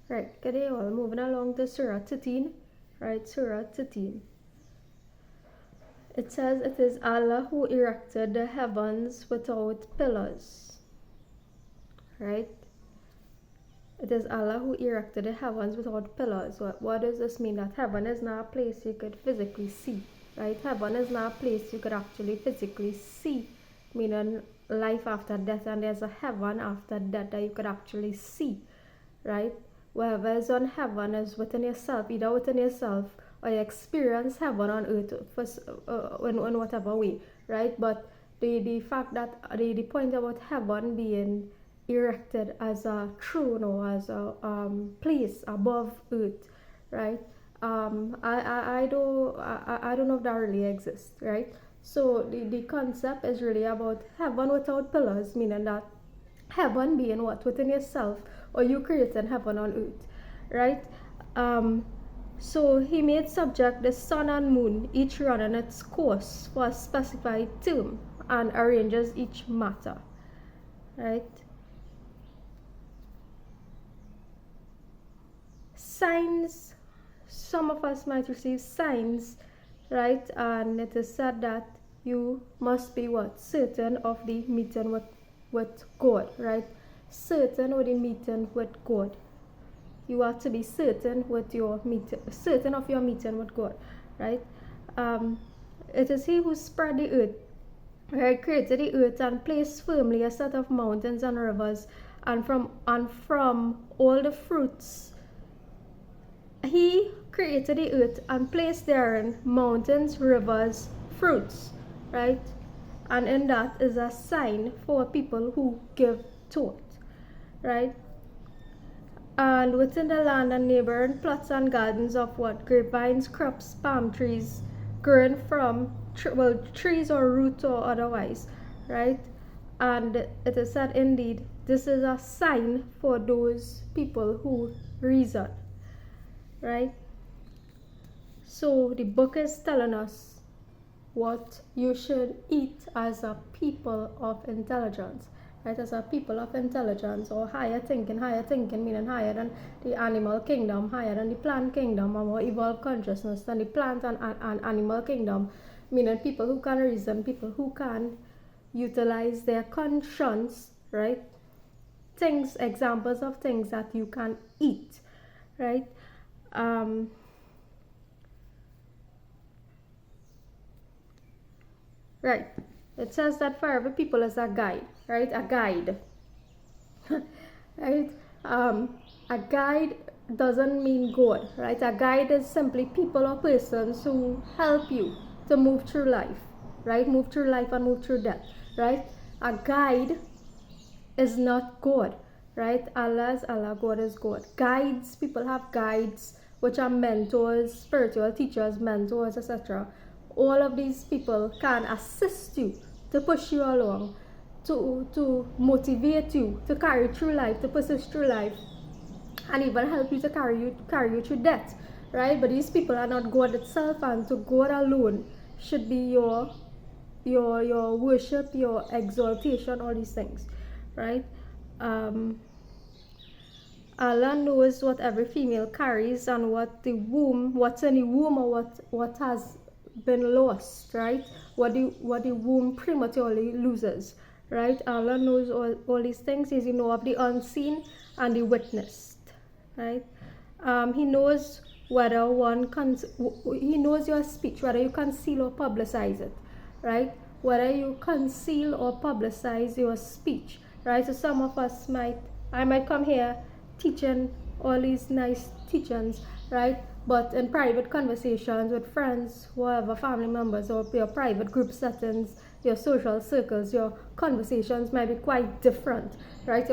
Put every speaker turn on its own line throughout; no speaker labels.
Right, good day all. Moving along to Surah 13. Right, Surah 13. It says, "It is Allah who erected the heavens without pillars." Right? It is Allah who erected the heavens without pillars. What does this mean? That heaven is not a place you could physically see. Right? Heaven is not a place you could actually physically see. Meaning life after death, and there's a heaven after death that you could actually see. Right? Whatever is on heaven is within yourself, either within yourself or you experience heaven on earth in whatever way, right? But the fact that the point about heaven being erected as a throne or as a place above earth, right? I don't know if that really exists, right? So the concept is really about heaven without pillars, meaning that heaven being what within yourself, or you created heaven on earth, right? So he made subject the sun and moon, each running its course for a specified term, and arranges each matter, right? Signs, some of us might receive signs, right? And it is said that you must be what? Certain of the meeting with God, right? Certain of the meeting with God. You are to be certain with your meeting, certain of your meeting with God, right? It is He who spread the earth, right? Created the earth and placed firmly a set of mountains and rivers, and from all the fruits. He created the earth and placed therein mountains, rivers, fruits, right? And in that is a sign for people who give thought, right? And within the land and neighboring plots and gardens of what? Grapevines, crops, palm trees, growing from trees or roots or otherwise, right? And it is said, indeed, this is a sign for those people who reason, right? So the book is telling us what you should eat as a people of intelligence, right? As a people of intelligence, or higher thinking meaning higher than the animal kingdom, higher than the plant kingdom, or more evolved consciousness than the plant and animal kingdom, meaning people who can reason, people who can utilize their conscience, right? Things, examples of things that you can eat, right? Right. It says that for every people is a guide, right? A guide. Right? A guide doesn't mean God, right? A guide is simply people or persons who help you to move through life, right? Move through life and move through death, right? A guide is not God, right? Allah is Allah, God is God. Guides, people have guides, which are mentors, spiritual teachers, mentors, etc. All of these people can assist you to push you along, to motivate you to carry through life, to persist through life, and even help you to carry you through death, right? But these people are not God itself, and to God alone should be your worship, your exaltation, all these things, right? Allah knows what every female carries and what's in the womb, or what has been lost, right? What the womb prematurely loses, right? Allah knows all these things. He knows of the unseen and the witnessed, right? He knows whether he knows your speech, whether you conceal or publicize it, right? Whether you conceal or publicize your speech, right? So some of us I might come here teaching all these nice teachings, right? But in private conversations with friends, whoever, family members, or your private group settings, your social circles, your conversations might be quite different, right?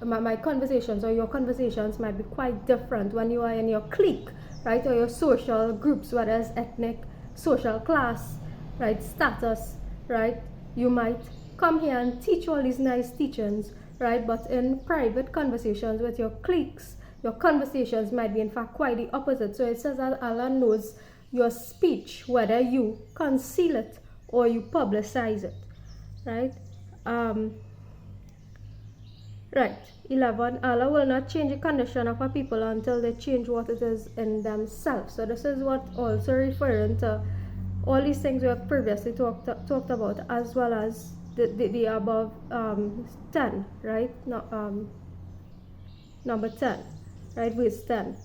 My conversations or your conversations might be quite different when you are in your clique, right? Or your social groups, whether it's ethnic, social class, right? Status, right? You might come here and teach all these nice teachings, right? But in private conversations with your cliques, your conversations might be in fact quite the opposite. So it says that Allah knows your speech, whether you conceal it, or you publicize it, right? Right. 11. Allah will not change the condition of a people until they change what it is in themselves. So this is what also referring to all these things we have previously talked about, as well as the above 10, right? No, number 10, right? Verse 10,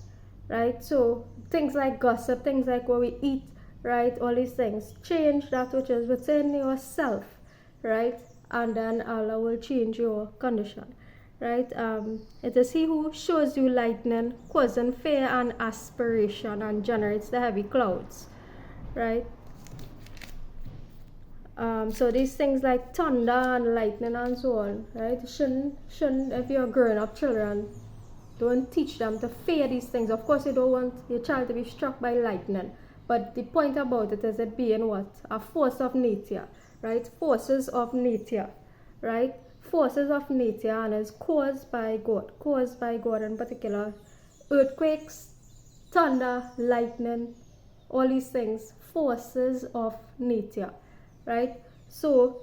right? So things like gossip, things like what we eat, right? All these things, change that which is within yourself, right? And then Allah will change your condition, right? It is He who shows you lightning, causing fear and aspiration, and generates the heavy clouds, right? So these things like thunder and lightning and so on, right? Shouldn't if you're growing up children, don't teach them to fear these things. Of course, you don't want your child to be struck by lightning, but the point about it is it being what? A force of nature, right? Forces of nature, right? Forces of nature, and is caused by God in particular. Earthquakes, thunder, lightning, all these things, forces of nature, right? So,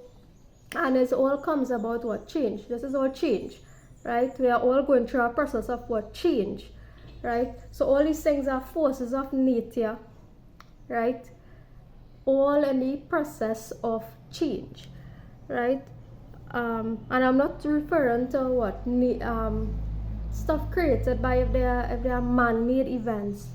and it all comes about what? Change. This is all change, right? We are all going through a process of what? Change, right? So all these things are forces of nature, right? All in the process of change, right? And I'm not referring to what stuff created by if they are man-made events,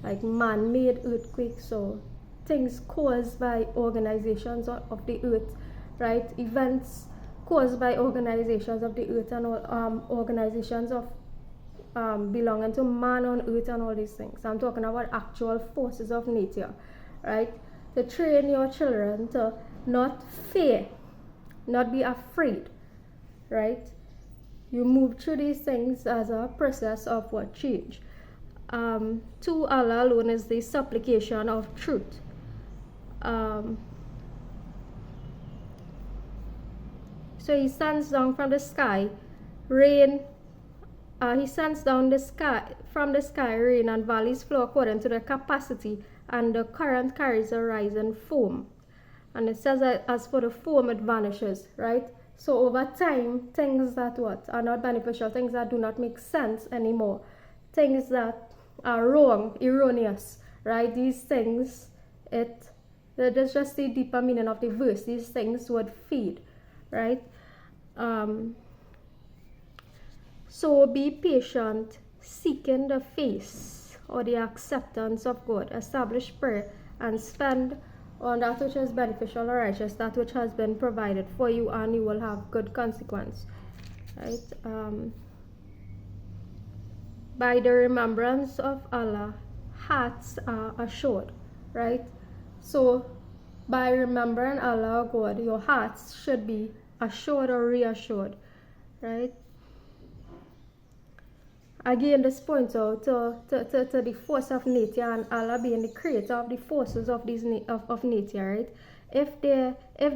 like man-made earthquakes or things caused by organizations of the earth, right? Events caused by organizations of the earth and organizations of belonging to man on earth and all these things. I'm talking about actual forces of nature, right? To train your children to not fear, not be afraid, right? You move through these things as a process of what? Change. To Allah alone is the supplication of truth. So He sends down from the sky rain. He sends down from the sky rain, and valleys flow according to their capacity, and the current carries a rising foam. And it says that as for the foam, it vanishes, right? So over time, things that what are not beneficial, things that do not make sense anymore, things that are wrong, erroneous, right? These things, that's just the deeper meaning of the verse. These things would fade, right? So be patient, seeking the face or the acceptance of God. Establish prayer and spend on that which is beneficial or righteous, that which has been provided for you, and you will have good consequence, right? By the remembrance of Allah, hearts are assured, right? So by remembering Allah, God, your hearts should be assured or reassured, right? Again, this points out to the force of nature, and Allah being the creator of the forces of nature, right? If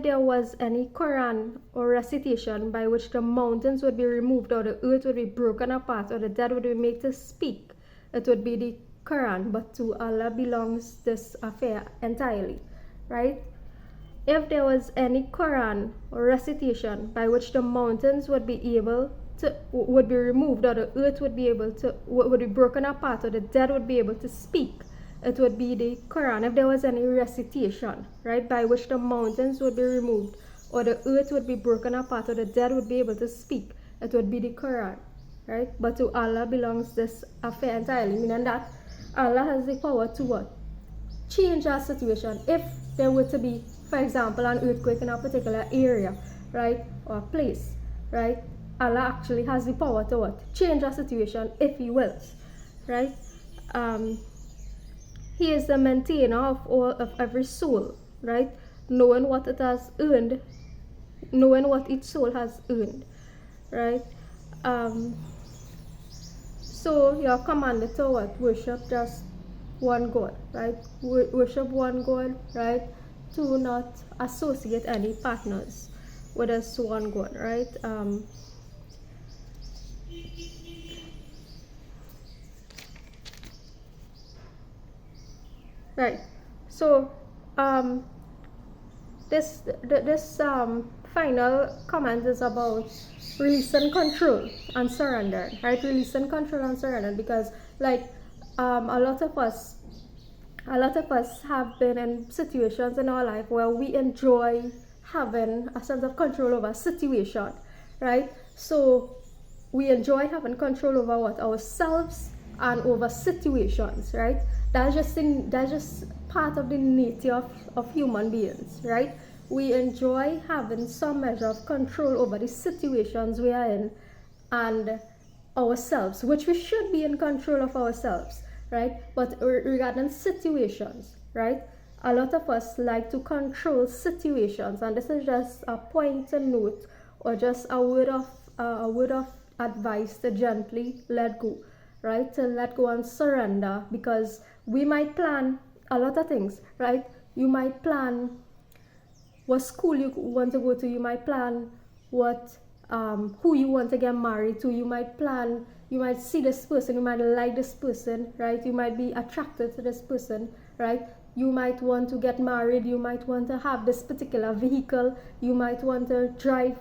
there was any Quran or recitation by which the mountains would be removed, or the earth would be broken apart, or the dead would be made to speak, it would be the Quran. But to Allah belongs this affair entirely, right? If there was any Quran or recitation by which the mountains would be removed, or the earth would be broken apart, or the dead would be able to speak, it would be the Quran. If there was any recitation, right, by which the mountains would be removed, or the earth would be broken apart, or the dead would be able to speak, it would be the Quran, right? But to Allah belongs this affair entirely, meaning that Allah has the power to what? Change our situation. If there were to be, for example, an earthquake in a particular area, right, or place, right, Allah actually has the power to what? Change our situation if He wills, right? He is the maintainer of every soul, right? Knowing what it has earned, knowing what each soul has earned, right? So you're commanded to what? Worship just one God, right? Worship one God, right? To not associate any partners with this one God, right? Right. So this final comment is about release and control and surrender, right? Release and control and surrender, because like a lot of us have been in situations in our life where we enjoy having a sense of control over a situation, right? So we enjoy having control over what, ourselves and over situations, right? That's just part of the nature of human beings, right? We enjoy having some measure of control over the situations we are in and ourselves, which we should be in control of ourselves, right? But regarding situations, right? A lot of us like to control situations, and this is just a point to note, or just a word of advice to gently let go, right? To let go and surrender, because we might plan a lot of things, right? You might plan what school you want to go to. You might plan what who you want to get married to. You might see this person, you might like this person, right? You might be attracted to this person, right? You might want to get married, you might want to have this particular vehicle, you might want to drive,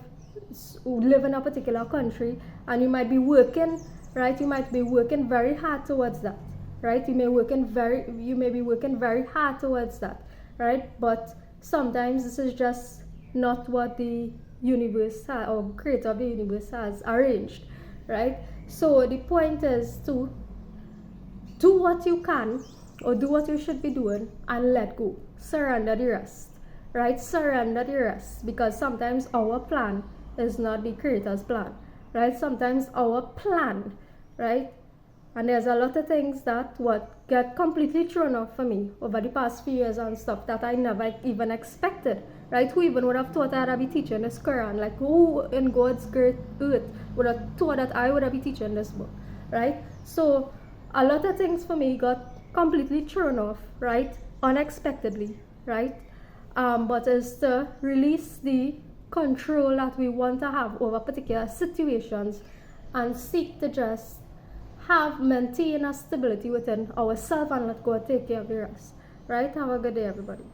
live in a particular country, and you might be working, right? You might be working very hard towards that, right? You may be working very hard towards that, right? But sometimes this is just not what the universe or creator of the universe has arranged, right? So the point is to do what you can, or do what you should be doing, and let go. Surrender the rest, right? Surrender the rest, because sometimes our plan is not the creator's plan, right? Sometimes our plan, right? And there's a lot of things that get completely thrown off for me over the past few years and stuff that I never even expected, right? Who even would have thought I'd be teaching this Quran? Like, who in God's great earth would have thought that I would have been teaching this book, right? So a lot of things for me got completely thrown off, right? Unexpectedly, right? But is to release the control that we want to have over particular situations, and seek to just maintain a stability within ourselves, and let God take care of the rest, right? Have a good day, everybody.